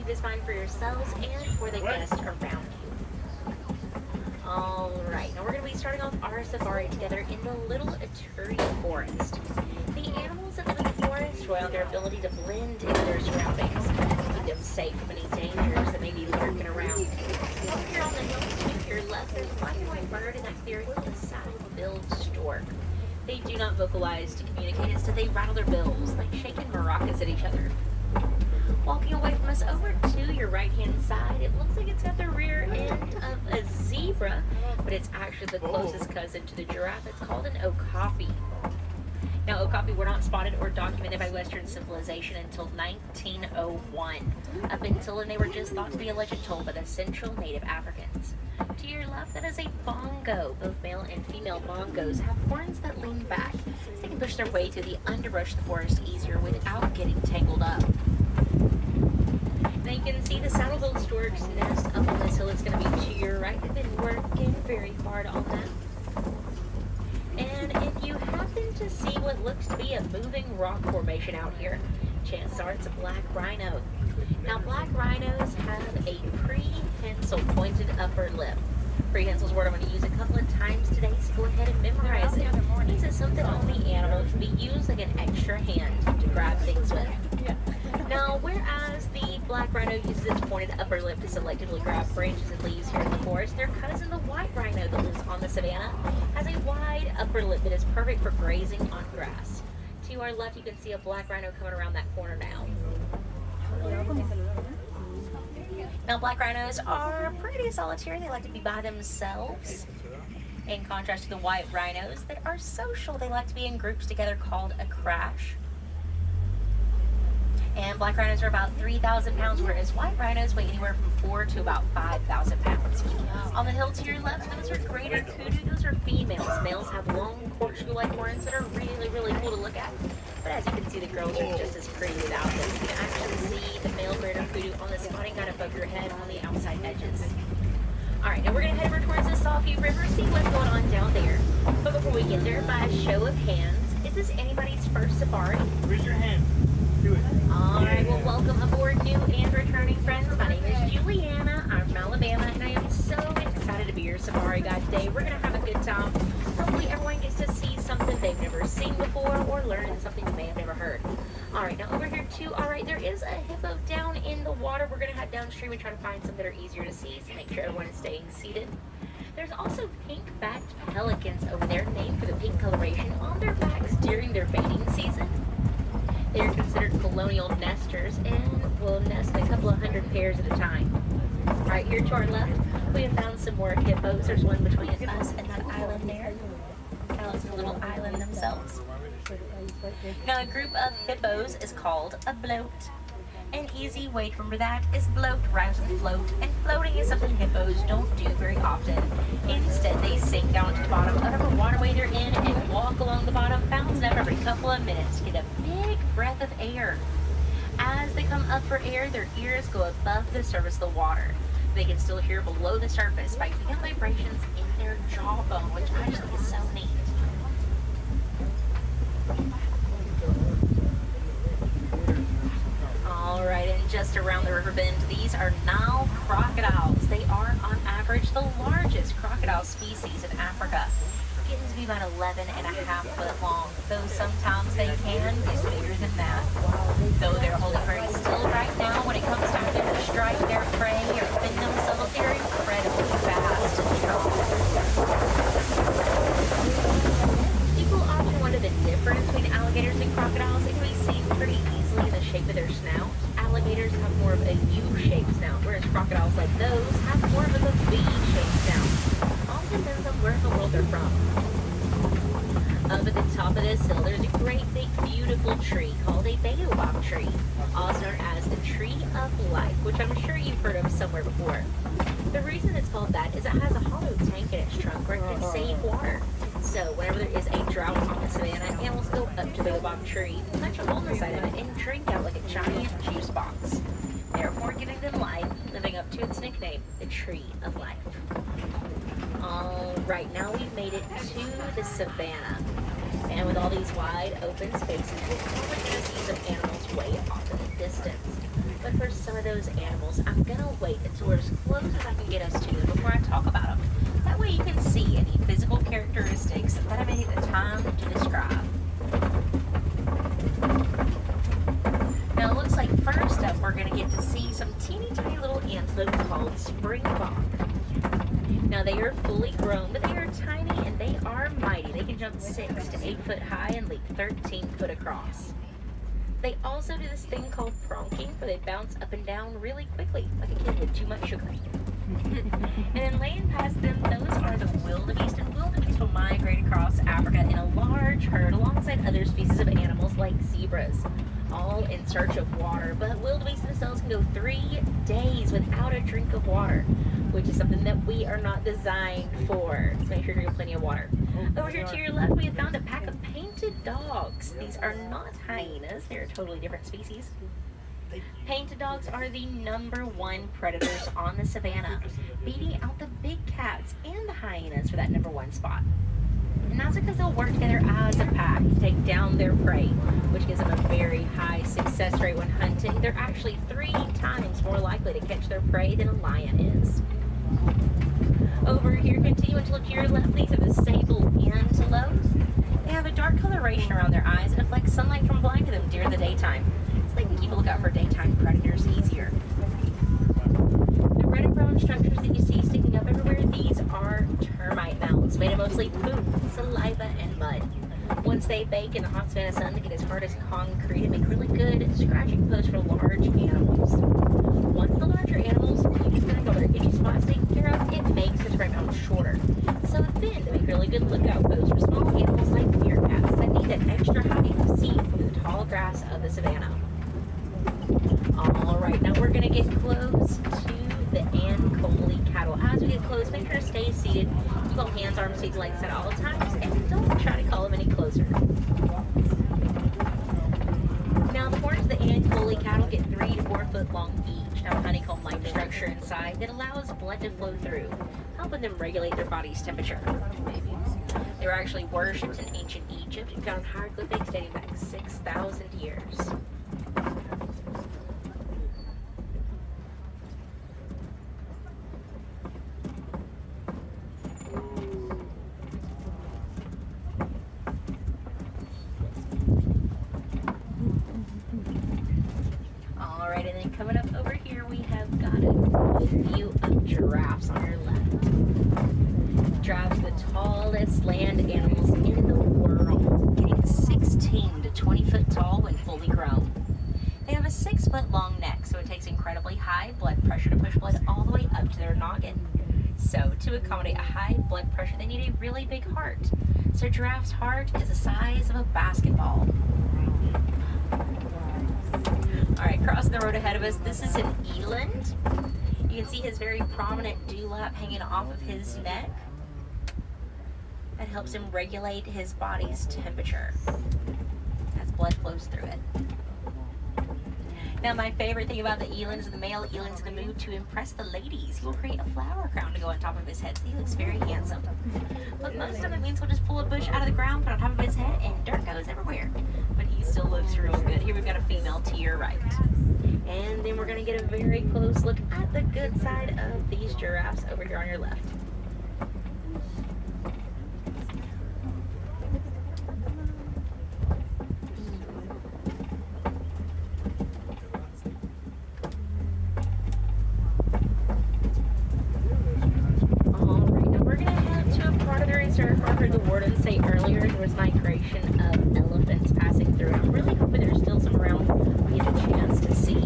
it is fine for yourselves and for the guests around you. Alright, now we're going to be starting off our safari together in the Little Etruria Forest. The animals that live in the forest rely on their ability to blend into their surroundings, keep them safe from any dangers that may be lurking around. Up here on the hill to your left, there's a black and white bird in that clearing called a saddle-billed stork. They do not vocalize to communicate, instead they rattle their bills, like shaking maracas at each other. Walking away from us over to your right-hand side, it looks like it's got the rear end of a zebra, but it's actually the closest cousin to the giraffe. It's called an okapi. Now, okapi were not spotted or documented by Western civilization until 1901. Up until then, they were just thought to be a legend told by the Central Native Africans. To your left, that is a bongo. Both male and female bongos have horns that lean back, so they can push their way through the underbrush of the forest easier without getting tangled up. Now you can see the saddle-billed stork's nest up on this hill. It's going to be to your right. They've been working very hard on that. And if you happen to see what looks to be a moving rock formation out here, chances are it's a black rhino. Now, black rhinos have a prehensile pointed upper lip. Prehensile's word I'm going to use a couple of times today, so go ahead and memorize it. It means it's something on the animal can be used like an extra hand to grab things with. Now, whereas the black rhino uses its pointed upper lip to selectively grab branches and leaves here in the forest, their cousin, the white rhino that lives on the savanna, has a wide upper lip that is perfect for grazing on grass. To our left, you can see a black rhino coming around that corner now. Now, black rhinos are pretty solitary. They like to be by themselves. In contrast to the white rhinos that are social, they like to be in groups together called a crash. And black rhinos are about 3,000 pounds, whereas white rhinos weigh anywhere from 4 to about 5,000 pounds. On the hill to your left, those are greater kudu. Those are females. Males have long horseshoe-like horns that are really, really cool to look at. But as you can see, the girls are just as pretty without them. You can actually see the male greater kudu on the spotting kind of above your head on the outside edges. Alright, now we're going to head over towards the Sawview River, see what's going on down there. But before we get there, by a show of hands, is this anybody's first safari? Raise your hand. Do it. Alright, well, welcome aboard, new and returning friends. My name is Juliana. I'm from Alabama, and I am so excited to be your safari guide today. We're going to have a good time. Hopefully everyone gets to see something they've never seen before or learn something you may have never heard. Alright, now over here too, alright, there is a hippo down in the water. We're going to head downstream and try to find some that are easier to see, so make sure everyone is staying seated. There's also pink-backed pelicans over there, named for the pink coloration on their backs during their mating season. They are considered colonial nesters and will nest a couple of hundred pairs at a time. Right here to our left, we have found some more hippos. There's one between us and that island there. Kind of looks like a little island themselves. Now, a group of hippos is called a bloat. An easy way to remember that is bloat rhymes with float, and floating is something hippos don't do very often. Instead, they sink down to the bottom of whatever waterway they're in and walk along the bottom, bouncing up every couple of minutes to get a big breath of air. As they come up for air, their ears go above the surface of the water. They can still hear below the surface by picking up vibrations in their jawbone, which I just think is so neat. Alright, and just around the river bend, these are Nile crocodiles. They are, on average, the largest crocodile species in Africa, getting to be about 11.5 foot long, though sometimes they can get bigger than that. Though they're holding very still right now, when it comes time for them to strike their prey or defend themselves, they're incredibly fast and strong. People often wonder the difference between alligators and crocodiles. It can be seen pretty easily in the shape of their snout. Alligators have more of a U-shaped snout, whereas crocodiles like those have more of a V-shaped snout. All depends on where in the world they're from. Up at the top of this hill, there's a great big beautiful tree called a baobab tree, also known as the tree of life, which I'm sure you've heard of somewhere before. The reason it's called that is it has a hollow tank in its trunk where it can save water. So whenever there is a drought on the savannah, animals go up to the baobab tree, touch a hole in the side of it, and drink out like a giant juice box, therefore giving them life, living up to its nickname, the tree of life. Alright, now we've made it to the savannah. And with all these wide open spaces, we're probably going to see some animals way off in the distance. But But for some of those animals, I'm gonna wait until we're as close as I can get us to them before I talk about them. That way you can see any physical characteristics that I may take the time to describe. Now it looks like first up we're gonna get to see some teeny tiny little antelope called springbok. Now they are fully grown, but they are tiny and they are mighty. They can jump 6 to 8 foot high and leap 13 foot across. They also do this thing called pronking, where they bounce up and down really quickly, like a kid with too much sugar. And then laying past them, those are the wildebeest, and wildebeest will migrate across Africa in a large herd alongside other species of animals like zebras, all in search of water. But wildebeest themselves can go 3 days without a drink of water, which is something that we are not designed for. So make sure you drink plenty of water. Over here to your left, we have found a pack of painted dogs. These are not hyenas. They're a totally different species. Painted dogs are the #1 predators on the savannah, beating out the big cats and the hyenas for that #1 spot. And that's because they'll work together as a pack to take down their prey, which gives them a very high success rate when hunting. They're actually 3 times more likely to catch their prey than a lion is. Over here, continuing to look to your left, these are the sable antelopes. They have a dark coloration around their eyes and reflects sunlight from blinding them during the daytime, so they can keep a lookout for daytime predators easier. The red and brown structures that you see sticking up everywhere, these are termite mounds made of mostly poop, saliva, and mud. Once they bake in the hot savannah sun, they get as hard as concrete and make really good scratching posts for large animals. Once the larger animals keep spinning over their itchy spots taken care of, it makes the termite mound shorter. So then they make really good lookout posts for small animals like meerkats that need that extra height to see through the tall grass of the savannah. Alright, now we're going to get close to the Ankole cattle. As we get close, make sure to stay seated. Keep all hands, arms, feet, legs at all times, and don't try to call them any closer. Now, the horns of the Ankole cattle get 3 to 4 foot long each. Now, a honeycomb-like structure inside that allows blood to flow through, helping them regulate their body's temperature. They were actually worshipped in ancient Egypt and found hieroglyphics dating back 6,000 years. Alright, and then coming up over here, we have got a good view of giraffes on your left. Giraffes are the tallest land animals in the world, getting 16 to 20 foot tall when fully grown. They have a 6 foot long neck, so it takes incredibly high blood pressure to push blood all the way up to their noggin. So, to accommodate a high blood pressure, they need a really big heart. So, a giraffe's heart is the size of a basketball. Alright, crossing the road ahead of us, this is an eland. You can see his very prominent dewlap hanging off of his neck. That helps him regulate his body's temperature as blood flows through it. Now, my favorite thing about the eland is the male eland's in the mood to impress the ladies. He will create a flower crown to go on top of his head, so he looks very handsome. But most of it means he'll just pull a bush out of the ground, put it on top of his head, and dirt goes everywhere. But he still looks real good. Here we've got a female to your right. And then we're going to get a very close look at the good side of these giraffes over here on your left. I heard the warden say earlier there was migration of elephants passing through. I'm really hoping there's still some around we get a chance to see.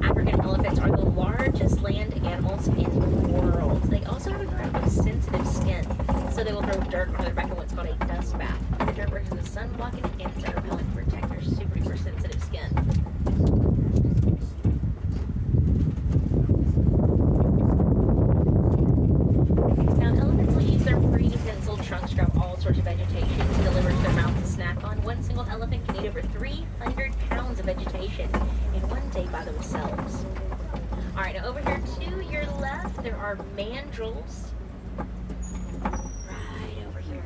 African elephants are the largest land animals in the world. They also have incredibly sensitive skin, so they will throw dirt on their back in what's called a dust bath. And the dirt works as a sun blocking and insect repellent to protect their super duper sensitive skin. Trunks drop all sorts of vegetation to deliver to their mouth to snack on. One single elephant can eat over 300 pounds of vegetation in one day by themselves. Alright, now over here to your left, there are mandrills. Right over here.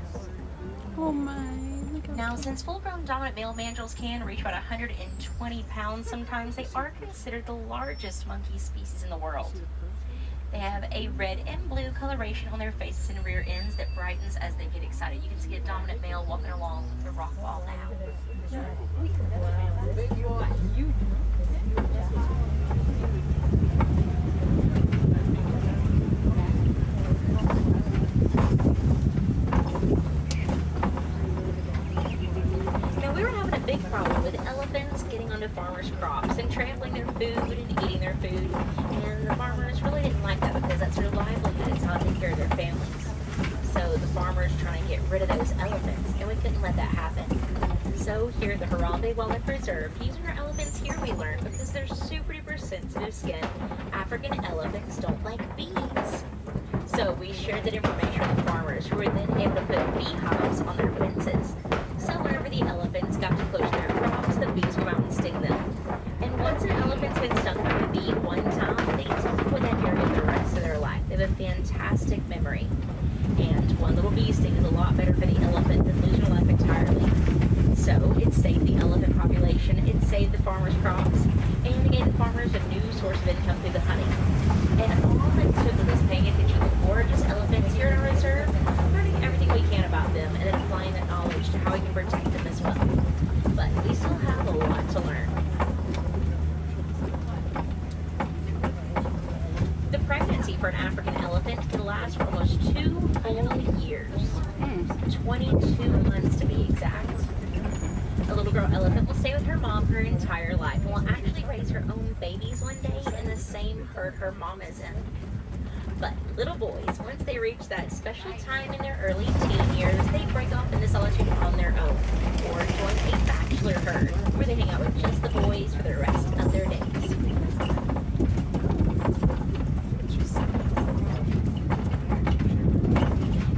Oh my, look how Now, since full-grown dominant male mandrills can reach about 120 pounds sometimes, they are considered the largest monkey species in the world. They have a red and blue coloration on their faces and rear ends that brightens as they get excited. You can see a dominant male walking along the rock wall now. Now, we were having a big problem with elephants getting onto farmers' crops and trampling their food and eating their food. And the farmers really didn't like that because that's their livelihood. It's how they take care of their families. So the farmers trying to get rid of those elephants, and we couldn't let that happen. So here at the Harambe Wildlife Preserve, using our elephants here, we learned because they're super duper sensitive skin, African elephants don't like bees. So we shared that information with farmers who were then able to put beehives on their fences. So whenever the elephants got too close to their crops, the bees would come out and sting them. And once an elephant's been stung by a bee one time, they can still avoid that area the rest of their life. They have a fantastic memory. And one little bee sting is a lot better for the elephant than losing their life entirely. So it saved the elephant population, it saved the farmers' crops, and it gave the farmers a new source of income through the hunting. And all it took was paying attention to gorgeous elephants here in our reserve, learning everything we can about them, and then applying that knowledge to how we can protect them as well. But we still have a lot to learn. The pregnancy for an African elephant can last for almost 2 full years. 22 months to be exact. A little girl elephant will stay with her mom her entire life and will actually raise her own babies one day in the same herd her mom is in. But little boys, once they reach that special time in their early teen years, they break off into solitude on their own or join a bachelor herd where they hang out with just the boys for the rest of their days.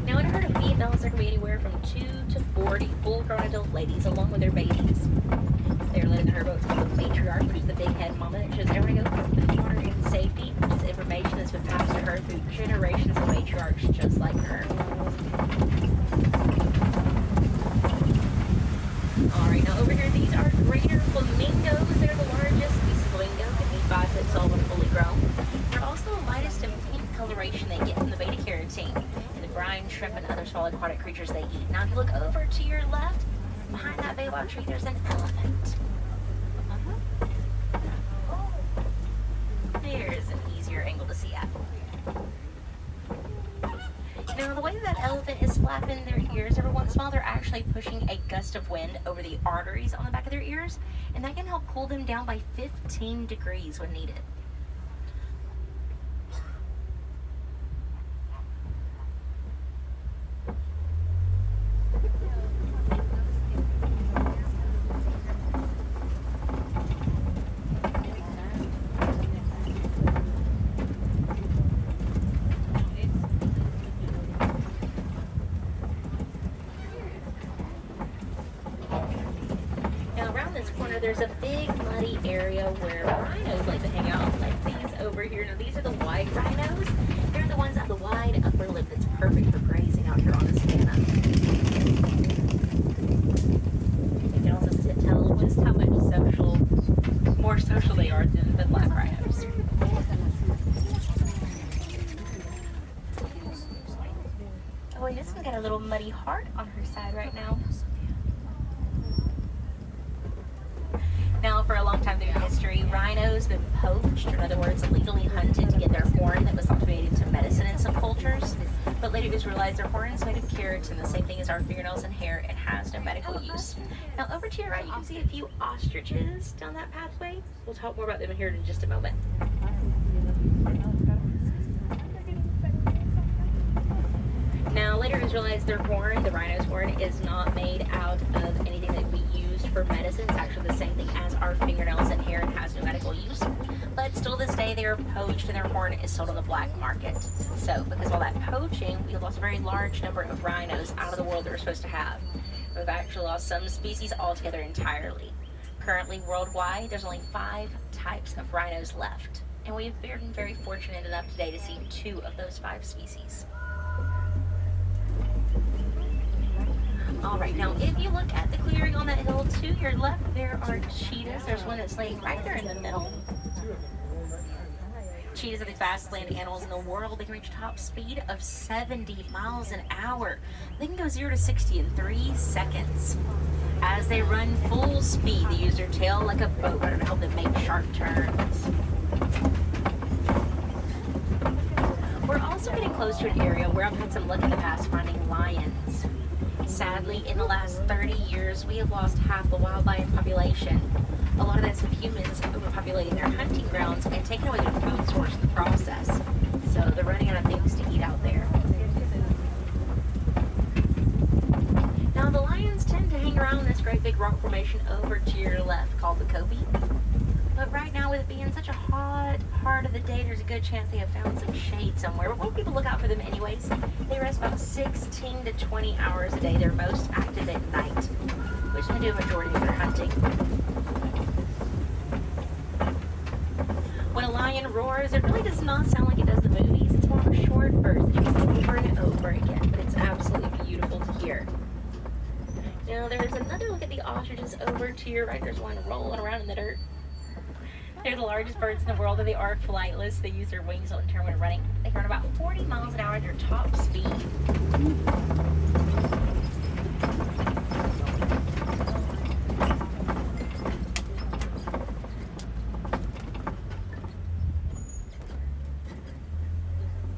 Now in a herd of females, there can be anywhere from 2 to 40 full-grown adult ladies along with their babies. They're led in the herd boats called the matriarch, which is the big head mama that shows everyone to go through the water in safety, which is information that's been passed to her through generations of matriarchs just like her. Alright, now over here, these are greater flamingos. They're the largest species of flamingo, can be 5 foot tall when fully grown. They're also the lightest in pink coloration they get from the beta carotene and the brine, shrimp, and other small aquatic creatures they eat. Now if you look over to your left, behind that baobab tree, there's an elephant. There's an easier angle to see at. Now, the way that elephant is flapping their ears every once in a while, they're actually pushing a gust of wind over the arteries on the back of their ears, and that can help cool them down by 15 degrees when needed. There's a big muddy area where rhinos like to hang out, like these over here. Now these are the white rhinos. They're the ones that have the wide upper lip that's perfect for grazing out here on the savanna. You can also tell just how much more social they are than the black rhinos. Oh, and this one got a little muddy heart on her side right now. Now, for a long time through history, rhinos have been poached, or in other words, illegally hunted to get their horn that was thought to be made into medicine in some cultures. But later it was realized their horn is made of keratin, the same thing as our fingernails and hair, and has no medical use. Now, over to your right, you can see a few ostriches down that pathway. We'll talk more about them here in just a moment. Now, later it was realized their horn, the rhino's horn, is not made out of anything that we used for medicine. It's actually the same thing as our fingernails and hair and has no medical use. But still to this day, they are poached and their horn is sold on the black market. So, because of all that poaching, we lost a very large number of rhinos out of the world that we're supposed to have. We've actually lost some species altogether entirely. Currently, worldwide, there's only 5 types of rhinos left. And we've been very fortunate enough today to see 2 of those 5 species. All right, now if you look at the clearing on that hill to your left, there are cheetahs. There's one that's laying right there in the middle. Cheetahs are the fastest land animals in the world. They can reach top speed of 70 miles an hour. They can go 0 to 60 in 3 seconds. As they run full speed, they use their tail like a boat rudder to help them make sharp turns. We're also getting close to an area where I've had some luck in the past finding lions. Sadly, in the last 30 years, we have lost half the wild lion population. A lot of that's with humans overpopulating their hunting grounds and taking away their food source in the process. So they're running out of things to eat out there. Now the lions tend to hang around this great big rock formation over to your left called the Kobe. But right now, with it being such a hot part of the day, there's a good chance they have found some shade somewhere. But most people look out for them anyways. They rest about 16 to 20 hours a day. They're most active at night, which they do a majority of their hunting. When a lion roars, it really does not sound like it does the movies. It's more of a short burst that you can over and over again, but it's absolutely beautiful to hear. Now there's another look at the ostriches over to your right. There's one rolling around in the dirt. They're the largest birds in the world, and they are flightless. They use their wings on turn when running. They run about 40 miles an hour at their top speed.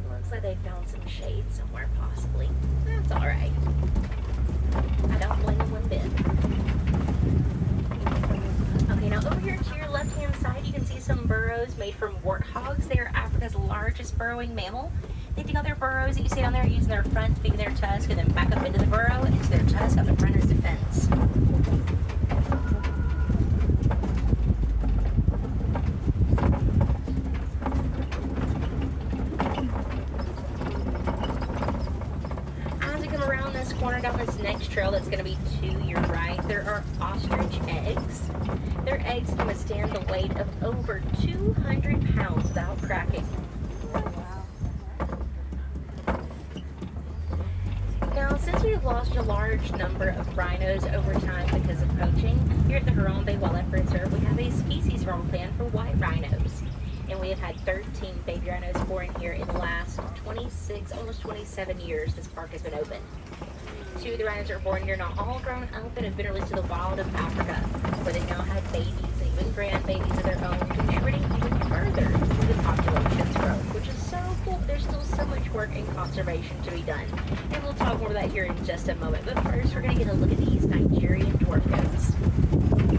Looks like they found some shade somewhere, possibly. That's all right. I don't blame them one bit. Okay, now over here to your left-hand side, you can see some burrows made from warthogs. They are Africa's largest burrowing mammal. They dig out their burrows that you see down there using their front feet and their tusk, and then back up into the burrow and into their tusk up in front as defense. As we come around this corner down this next trail that's going to be to your right, there are ostrich eggs. Their eggs can withstand the weight of over 200 pounds without cracking. Now, since we have lost a large number of rhinos over time because of poaching, here at the Harambe Wildlife Reserve, we have a species removal plan for white rhinos. And we have had 13 baby rhinos born here in the last 26, almost 27 years this park has been open. 2 of the rhinos that were born here, not all grown up, and have been released to the wild of Africa, where they now have babies and even grandbabies of their own, contributing even further to the population's growth, which is so cool. There's still so much work and conservation to be done, and we'll talk more about that here in just a moment. But first, we're going to get a look at these Nigerian dwarf goats.